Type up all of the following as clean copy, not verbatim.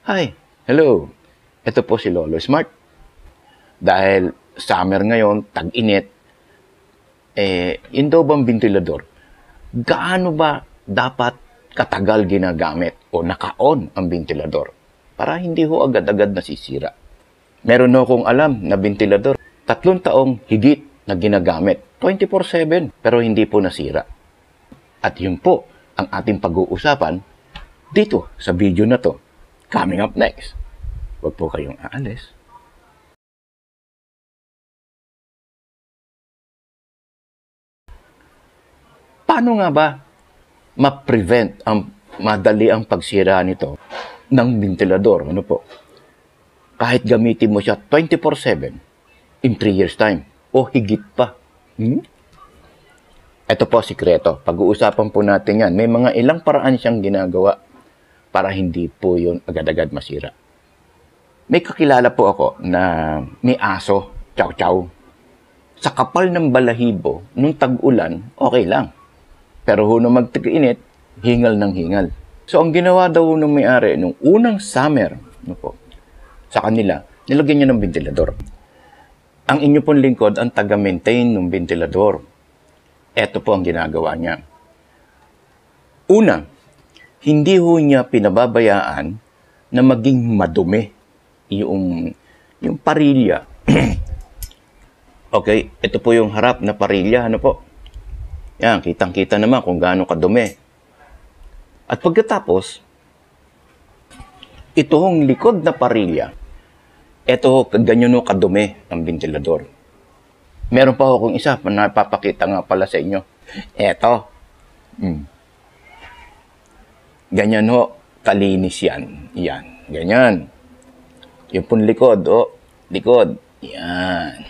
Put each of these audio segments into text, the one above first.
Hi, hello. Ito po si Lolo Smart. Dahil summer ngayon, tag-init, yun daw bang ventilador, gaano ba dapat katagal ginagamit o naka-on ang ventilador para hindi ho agad-agad nasisira? Meron na akong alam na ventilador, 3 taong higit na ginagamit, 24/7, pero hindi po nasira. At yun po ang ating pag-uusapan dito sa video na to. Coming up next. Huwag po kayong aalis. Paano nga ba ma-prevent madali ang pagsira nito ng ventilador? Ano po? Kahit gamitin mo siya 24/7 in 3 years time o higit pa. Ito po sikreto. Pag-uusapan po natin yan. May mga ilang paraan siyang ginagawa para hindi po yun agad-agad masira. May kakilala po ako na may aso, chow chow. Sa kapal ng balahibo, nung tag-ulan, okay lang. Pero nung magtag-init, hingal ng hingal. So ang ginawa daw ng may-ari, nung unang summer, sa kanila, nilagyan niya ng ventilador. Ang inyo pong lingkod ang taga-maintain ng ventilador. Ito po ang ginagawa niya. Una, hindi ho niya pinababayaan na maging madumi yung parilya. Okay, ito po yung harap na parilya, ano po? Yan, kitang-kita naman kung gaano kadumi. At pagkatapos, ito hong likod na parilya, ito ganyan ho kadumi ang ventilador. Meron pa akong isa na napapakita nga pala sa inyo. Ito. Ganyan ho, kalinis yan. Yan, ganyan. Yung pong likod, likod. Yan.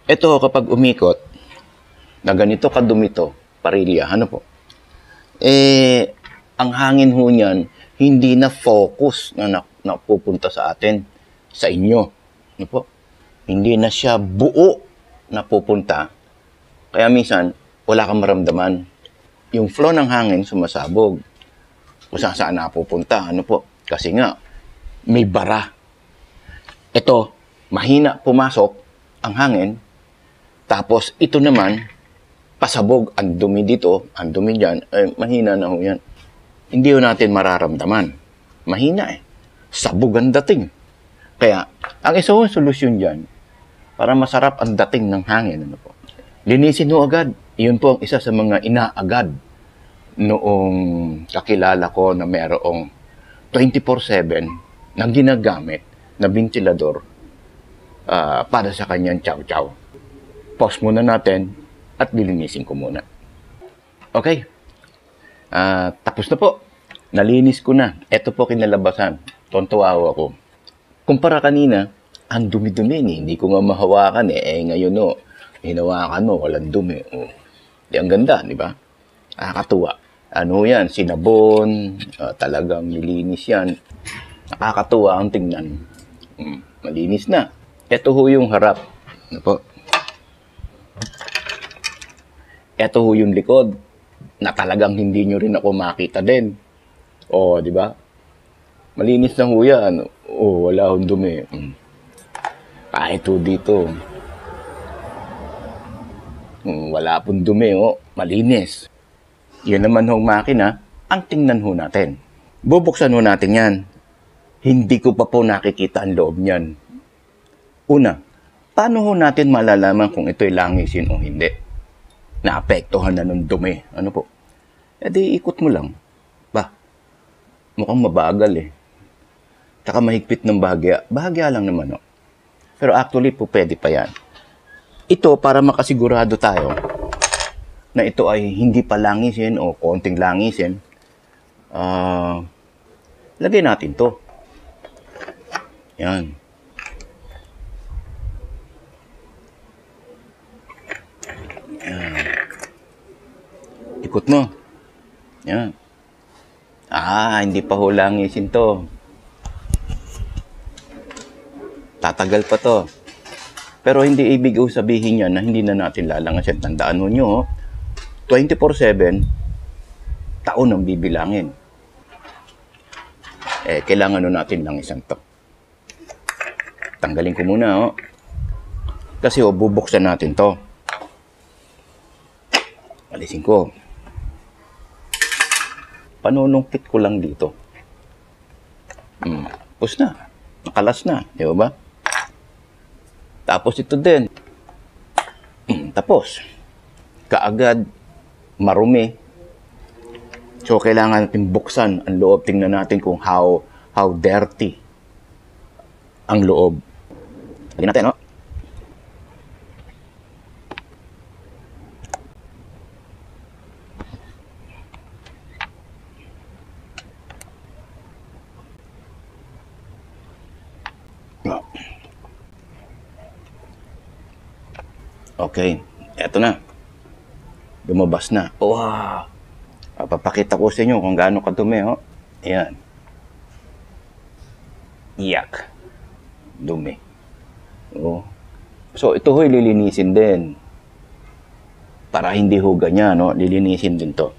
Ito kapag umikot, na ganito kadumi to, parilya, ano po? Ang hangin ho niyan, hindi na focus na napupunta sa atin, sa inyo. Ano po? Hindi na siya buo na pupunta. Kaya minsan, wala kang maramdaman. Yung flow ng hangin sumasabog. Kung saan napupunta. Ano po? Kasi nga, may bara. Ito, mahina pumasok ang hangin. Tapos, ito naman, pasabog. Ang dumi dito, ang dumi dyan. Mahina na ho yan. Hindi ho natin mararamdaman. Mahina Sabog ang dating. Kaya, ang isang solusyon dyan, para masarap ang dating ng hangin. Ano po? Linisin ho agad. Iyon po ang isa sa mga inaagad noong kakilala ko na mayroong 24/7 na ginagamit na ventilador para sa kanyang chow-chow. Pause muna natin at lilinisin ko muna. Okay. Tapos na po. Nalinis ko na. Ito po kinalabasan. Tontuwa ako. Kumpara kanina, ang dumi-dumi hindi ko nga mahawakan ngayon hinawakan mo, walang dumi. Di ang ganda, di ba? Nakakatuwa. Ano yan? Sinabon, talagang nilinis yan. Nakakatuwa ang tingnan. Malinis na. Ito ho yung harap. Ano po? Ito ho yung likod na talagang hindi nyo rin ako makita din. Di ba? Malinis na ho yan. Wala hong dumi. Kahit ho dito. Wala pong dumi, malinis. Yun naman hong makina, ang tingnan ho natin. Bubuksan ho natin yan. Hindi ko pa po nakikita ang loob niyan. Una, paano ho natin malalaman kung ito'y langisin o hindi? Naapektuhan na ng dumi. Ano po? Di ikot mo lang. Mukhang mabagal Tsaka mahigpit ng bahagya. Bahagya lang naman, Pero actually po pwede pa yan. Ito, para makasigurado tayo na ito ay hindi pa langisin o konting langisin, lagay natin to. Yan. Ikot mo. Yan. Hindi pa ho langisin to. Tatagal pa to. Pero hindi ibig sabihin niya na hindi na natin lalangasin. Tandaan mo nyo, 24/7, taon ang bibilangin. kailangan natin lang isang to. Tanggalin ko muna, Kasi, bubuksan natin to. Alisin ko. Panunungkit ko lang dito. Tapos na. Nakalas na. Di ba? Tapos ito din. Tapos. Kaagad. Marumi. So, kailangan natin buksan ang loob. Tingnan natin kung how dirty ang loob. Lagyan natin, Okay. Eto na. Lumabas na. Wow! Papakita ko sa inyo kung gaano kadumi, Ayan. Iyak. Dumi. So, ito lilinisin din. Para hindi ho ganyan, lilinisin din to.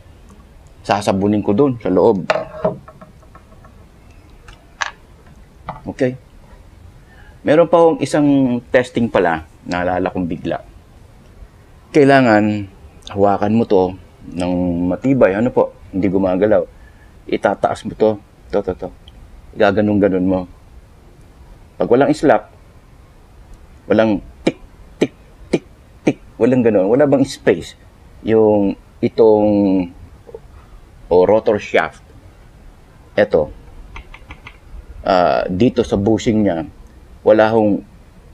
Sasabunin ko dun sa loob. Okay. Meron pa akong isang testing pala, naalala kong bigla. Kailangan, hawakan mo to ng matibay, hindi gumagalaw. Itataas mo to. Gaganong-ganon mo. Pag walang slap, walang tik, tik, tik, tik, walang ganon, wala bang space, yung itong rotor shaft, eto, dito sa bushing niya, wala hong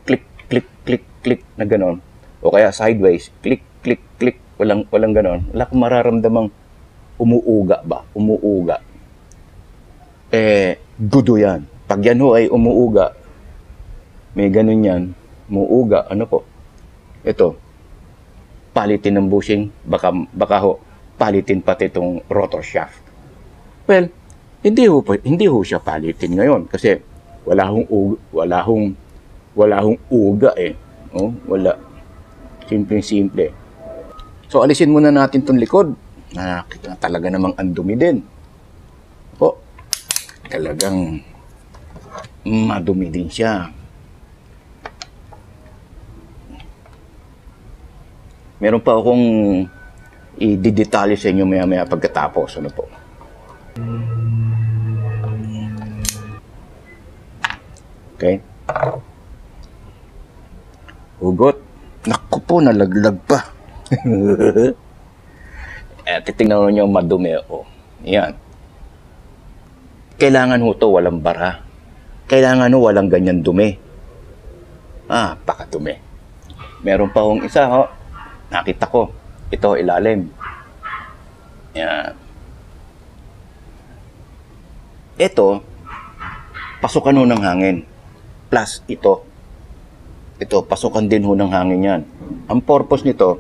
click, click, click, click na ganon, o kaya sideways, click, click, click, walang ganon. Wala kang mararamdamang umuuga ba? Umuuga. Gudo yan. Pag yan ho ay umuuga, may ganon yan, umuuga, ito, palitin ng bushing, baka ho, palitin pati itong rotor shaft. Well, hindi ho siya palitin ngayon kasi wala hong uga wala. Simple. So, alisin muna natin itong likod. Talaga namang andumi din. Talagang madumi din siya. Meron pa akong i-detalye sa inyo maya-maya pagkatapos. Okay? Hugot. Naku po, nalaglag pa. Titingnan nyo madumi. Yan. Kailangan ho to walang bara. Kailangan ho walang ganyan dumi. Pakadumi. Meron pa hong isa, nakita ko. Ito, ilalim. Yan. Ito, pasukan ho ng hangin. Plus, ito, pasukan din ho ng hangin yan. Ang purpose nito,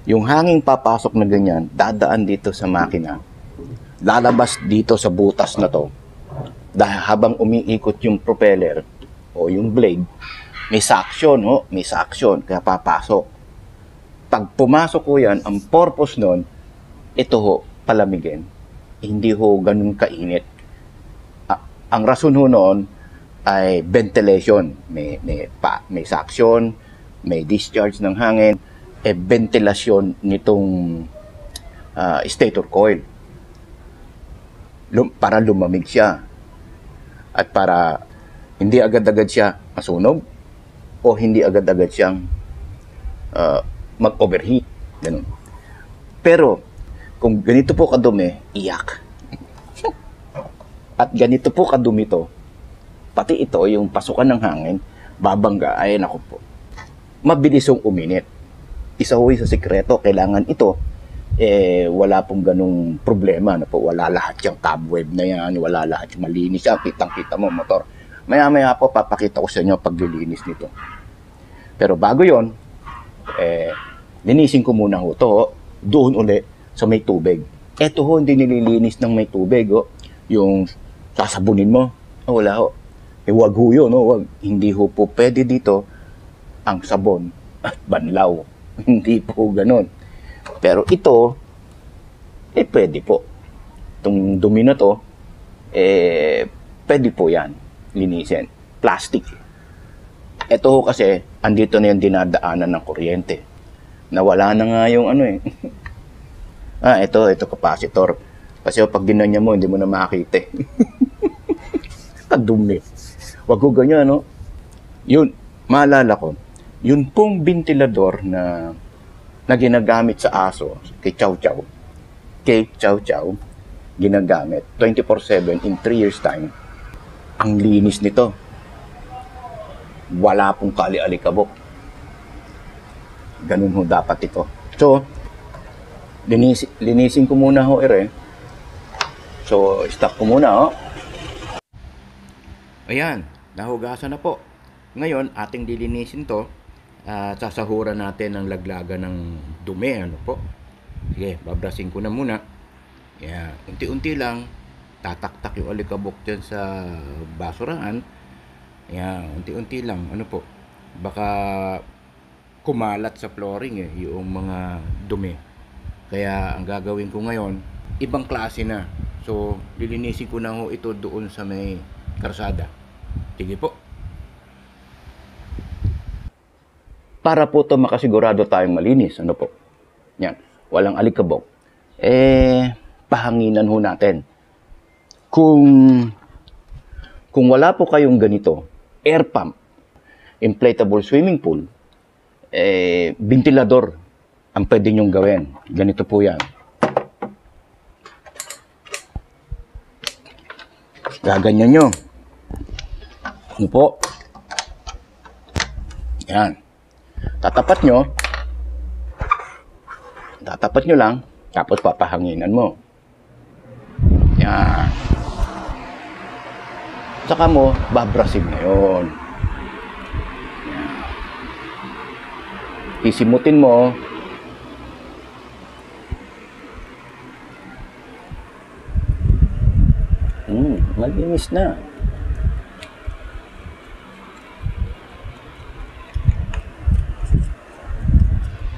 yung hangin papasok na ganyan, dadaan dito sa makina, lalabas dito sa butas na to, dahil habang umiikot yung propeller o yung blade, may suction, kaya papasok. Pag pumasok ko yan, ang purpose nun, ito ho, palamigin. Hindi ho ganun kainit. Ang rason ho noon ay ventilation. May suction, may discharge ng hangin, ventilasyon nitong stator coil. Para lumamig siya. At para hindi agad-agad siya masunog o hindi agad-agad siyang mag-overheat. Ganun. Pero, kung ganito po kadumi, iyak. At ganito po kadumi to, pati ito, yung pasukan ng hangin, babangga, ay naku po, mabilis yung uminit. Isa ho sa sikreto, kailangan ito, wala pong ganung problema na po, wala lahat yung cobweb na yan, wala lahat yung malinis yan, kitang-kita mo motor. Maya-maya po, papakita ko sa inyo paglilinis nito. Pero bago yon, linisin ko muna ho to, doon uli sa may tubig. Ito ho, hindi nililinis ng may tubig, yung sasabunin mo, wala ho. Wag ho yun, wag. Hindi ho po pwede dito ang sabon at banlaw. Hindi po ganun. Pero ito, pwede po. Itong dumi na to, pwede po yan linisin. Plastic. Ito ho kasi, andito na yung dinadaanan ng kuryente. Nawala na nga yung ano eh. ito capacitor. Kasi pag ginanya mo, hindi mo na makita eh. Kadumi. Wag ko ganyan, no? Yun, maalala ko, yun pong ventilador na ginagamit sa aso, kay Chow Chow, ginagamit 24/7 in 3 years time. Ang linis nito. Wala pong kali-alikabok. Ganun ho dapat ito. So, linisin ko muna ho, So, stop ko muna, ho. Ayan, nahugasan na po. Ngayon, ating lilinisin to. Sasahuran natin ng laglagan ng dumi, ano po. Sige, babrasin ko na muna. Ayan, unti-unti lang. Tataktak yung alikabok dyan sa basurahan. Ayan, unti-unti lang. Ano po, baka kumalat sa flooring yung mga dumi. Kaya ang gagawin ko ngayon, ibang klase na. So, lilinisin ko na ho ito doon sa may karsada. Sige po. Para po ito makasigurado tayong malinis. Ano po? Yan. Walang alikabok. Pahanginan ho natin. Kung wala po kayong ganito, air pump, inflatable swimming pool, ventilador ang pwede nyong gawin. Ganito po yan. Gaganyan nyo. Ano po? Yan. Tatapat nyo lang, tapos papahanginan mo. Yan. Saka mo, babrasin na yun. Isimutin mo. Malinis na.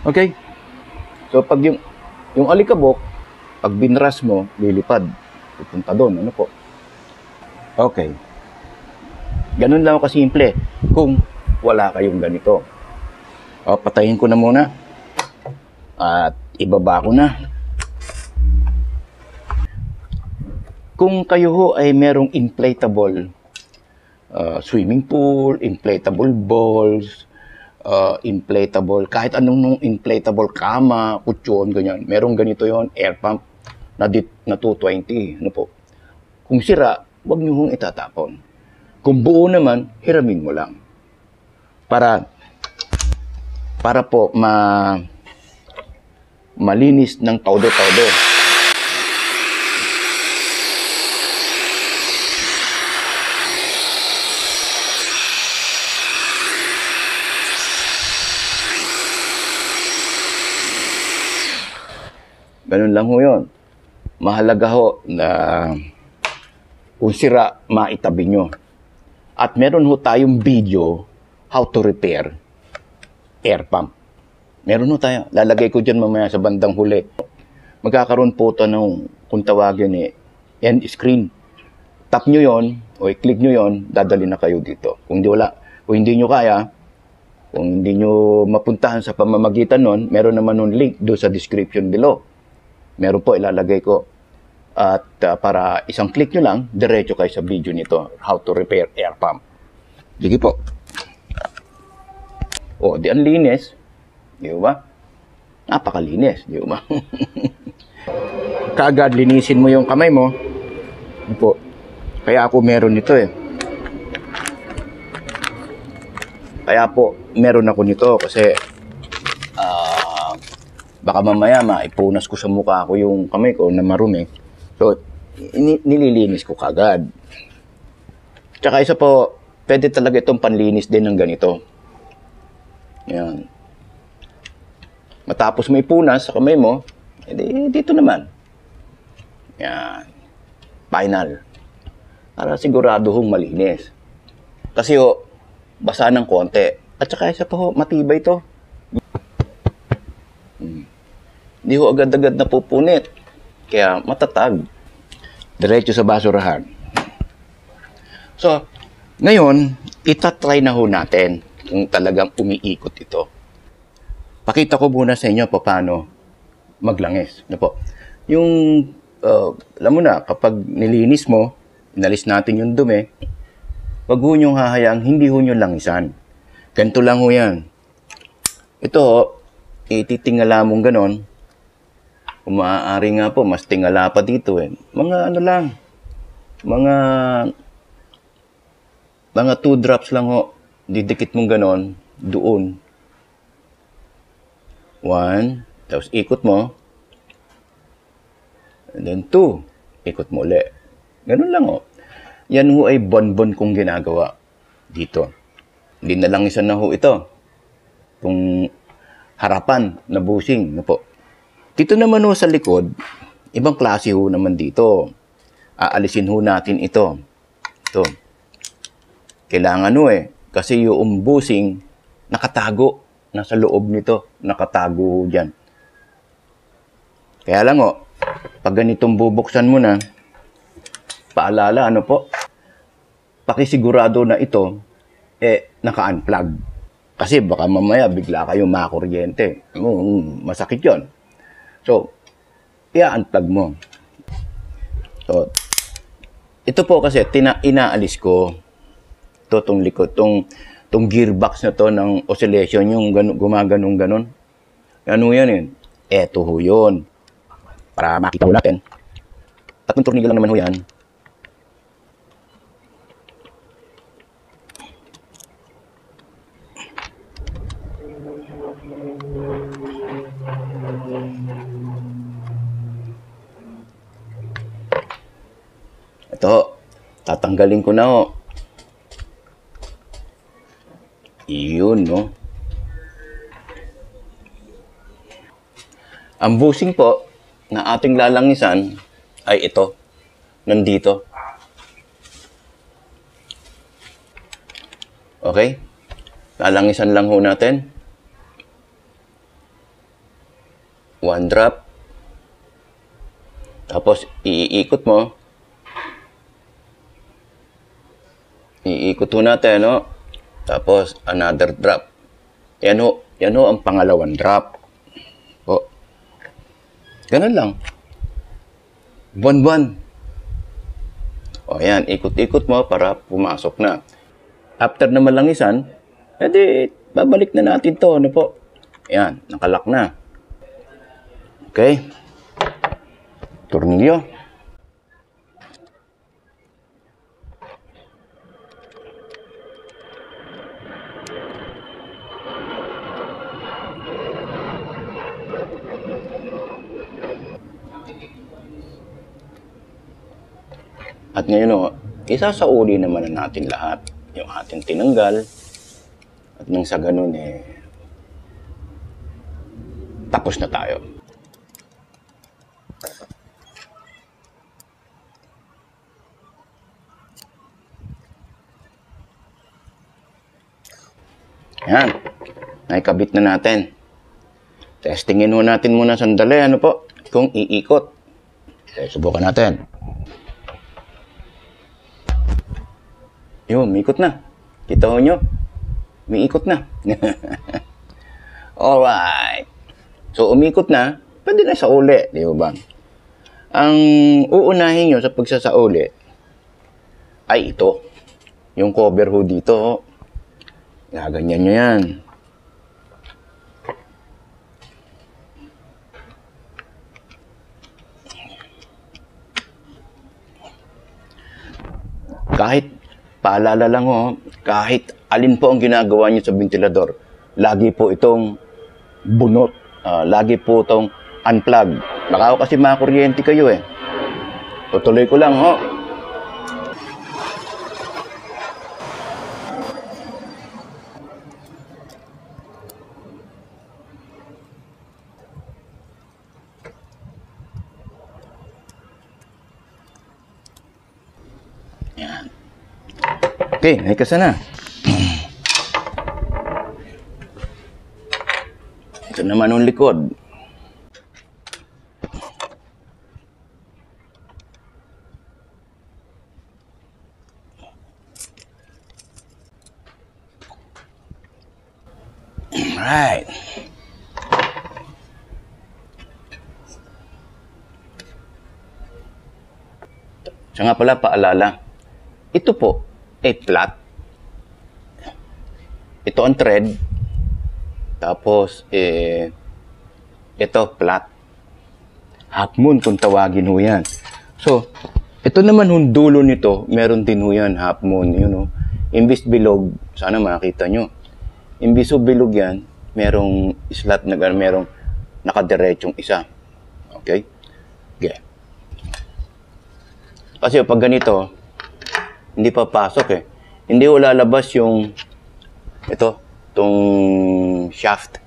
Okay? So, pag yung alikabok, pag binras mo, lilipad. Pupunta doon. Ano po? Okay. Ganun lang kasimple kung wala kayong ganito. Patayin ko na muna. At ibaba ko na. Kung kayo ho ay merong inflatable swimming pool, inflatable balls, inflatable, kahit anong inflatable kama, kutsyon, ganyan. Merong ganito yon, air pump na 220. Ano po? Kung sira, huwag nyo hong itatapon. Kung buo naman, hiramin mo lang. Para po malinis ng todo-todo. Ganun lang ho yun. Mahalaga ho na kung sira, maitabi nyo. At meron ho tayong video how to repair air pump. Meron ho tayo. Lalagay ko dyan mamaya sa bandang huli. Magkakaroon po ito ng, kung tawagin end screen. Tap nyo yon o i-click nyo yon, dadali na kayo dito. Kung hindi nyo kaya, kung hindi nyo mapuntahan sa pamamagitan nun, meron naman nun link doon sa description below. Meron po, ilalagay ko. At para isang click nyo lang, diretso kayo sa video nito, how to repair air pump. Sige po. Di ang linis. Di ba? Napakalinis. Di ba? Kaagad, linisin mo yung kamay mo. Po. Kaya ako meron nito Kaya po, meron ako nito kasi baka mamaya maipunas ko sa mukha ko yung kamay ko na marumi. So, nililinis ko kagad. Tsaka isa po, pwede talaga itong panlinis din ng ganito. Yan. Matapos may punas sa kamay mo, dito naman. Yan. Final. Para sigurado hong malinis. Kasi basa ng konti. At saka isa pa matibay to. Hindi ho agad-agad napupunit. Kaya matatag. Diretso sa basurahan. So, ngayon, itatry na ho natin kung talagang umiikot ito. Pakita ko muna sa inyo paano maglangis. Ano po? Yung, alam mo na, kapag nilinis mo, inalis natin yung dumi, wag ho nyong hahayaang hindi ho nyo langisan. Ganito lang ho yan. Ito ho, ititingala mong ganon. Kung maaari nga po, mas tingala pa dito eh. Mga ano lang, mga 2 drops lang ho. Didikit mong ganon, doon. 1, tapos ikot mo. And then 2, ikot mo ulit. Ganun lang ho. Yan ho ay bonbon kong ginagawa dito. Hindi na lang isa na ho ito. Kung harapan na bushing. No po. Dito naman ho sa likod, ibang klase ho naman dito. Aalisin ho natin ito. Ito. Kailangan ho eh. Kasi yung bushing, nakatago. Nasa loob nito. Nakatago ho dyan. Kaya lang ho, pag ganitong bubuksan mo na, paalala, ano po, pakisigurado na ito, naka-unplug. Kasi baka mamaya bigla kayong makuryente. Masakit yon. So, i-unplug mo. So, ito po kasi, inaalis ko itong likod, itong gearbox na to ng oscillation, yung gumaganong-ganon. Ano yan yun? Eto ho yun. Para makita ho natin. 3 tornilyo lang naman ho yan. Ito, tatanggalin ko na ho. Iyon, no? Ang bushing po na ating lalangisan ay ito. Nandito. Okay? Lalangisan lang ho natin. 1 drop. Tapos, iikot mo. Iikot ho natin, no? Tapos, another drop. Yan ho ang pangalawang drop. O. Ganun lang. Buwan-buwan. O, yan. Ikot-ikot mo para pumasok na. After na malangisan, edi, babalik na natin to. Ano po? Yan. Nakalak na. Okay. Tornilyo. At ngayon, isasauli naman na natin lahat yung ating tinanggal. At nang sa ganun, tapos na tayo. Yan. Naikabit na natin. Testingin ho natin muna sandali, ano po, kung iikot. Subukan natin. Yun, umiikot na. Kita ho nyo? Umiikot na. Alright. So, umikot na, pwede na sa uli, di ba? Ang uunahin nyo sa pagsasauli ay ito. Yung cover ho dito. Gaganyan nyo yan. Kahit paalala lang ho, kahit alin po ang ginagawa niyo sa ventilador, lagi po itong bunot. Lagi po itong unplug. Baka kasi makakuryente kayo eh. Tutuloy ko lang ho. Yan. Okay, naikasa na. Ito naman ang likod. Alright. Siya nga pala, paalala. Ito po ay flat. Ito ang thread. Tapos, ito flat. Half moon kung tawagin ho yan. So, ito naman yung dulo nito, meron din ho yan, half moon. You know. Imbis bilog, sana makita nyo. Imbis bilog yan, merong slot, merong nakadiretsyong isa. Okay? Okay. Kasi pag ganito, hindi papasok eh. Hindi ko lalabas yung, itong shaft.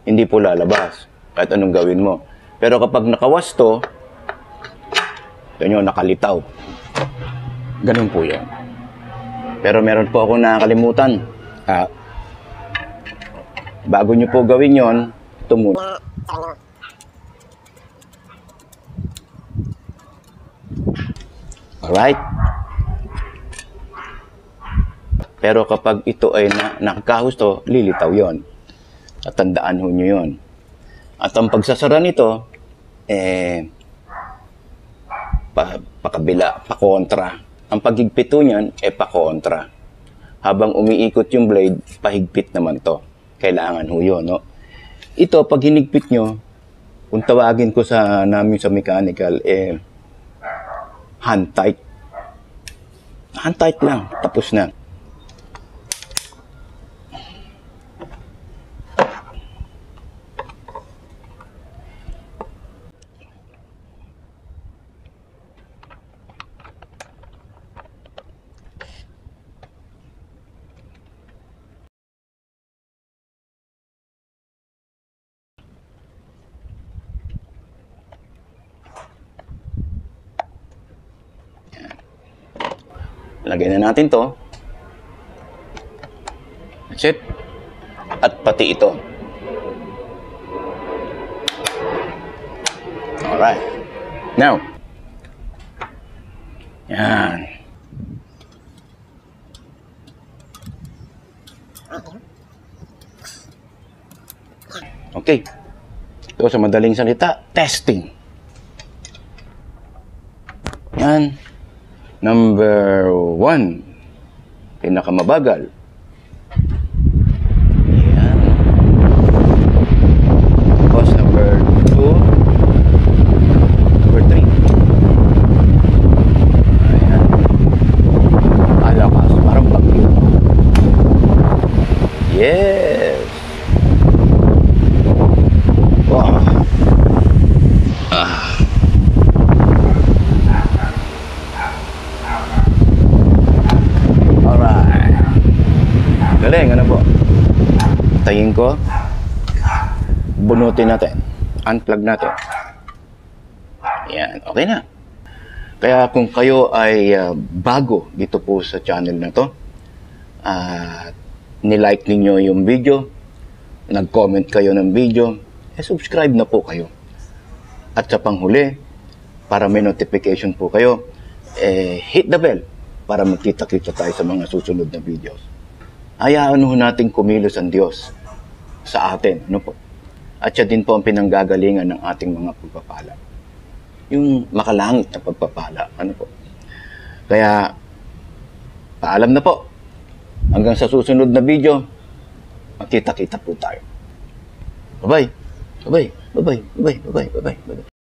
Hindi po lalabas. Kahit anong gawin mo. Pero kapag nakawas to, ganyan, nakalitaw. Ganun po yan. Pero meron po ako nakakalimutan. Bago nyo po gawin yon, ito muna. Alright? Pero kapag ito ay nakakahusto, lilitaw yon. At tandaan ho nyo yon. At ang pagsasara nito, pakabila, pakontra. Ang paghigpit ho niyan, pakontra. Habang umiikot yung blade, pahigpit naman to. Kailangan ho yun, no? Ito, pag hinigpit nyo, kung tawagin ko namin sa mechanical, hand tight. Hand tight lang, tapos na. Lagay na natin to. That's it. At pati ito. Alright. Now. Yan. Okay. Ito sa madaling salita, testing. Yan. Number 1, pinakamabagal. Ayan. Tapos number 2, number 3. Ayan. Alakas, parang bagyo. Yes! Wow! Galing, ano po? Tayin ko. Bunutin natin. Unplug natin. Yan, okay na. Kaya kung kayo ay bago dito po sa channel na to, nilike ninyo yung video, nag-comment kayo ng video, subscribe na po kayo. At sa panghuli, para may notification po kayo, hit the bell para magkita-kita tayo sa mga susunod na videos. Hayaan ho natin kumilos ang Diyos sa atin. Ano po? At siya din po ang pinanggagalingan ng ating mga pagpapala. Yung makalangit na pagpapala. Ano po? Kaya, paalam na po. Hanggang sa susunod na video, magkita-kita po tayo. Bye-bye. Bye-bye. Bye-bye. Bye-bye. Bye-bye. Bye-bye.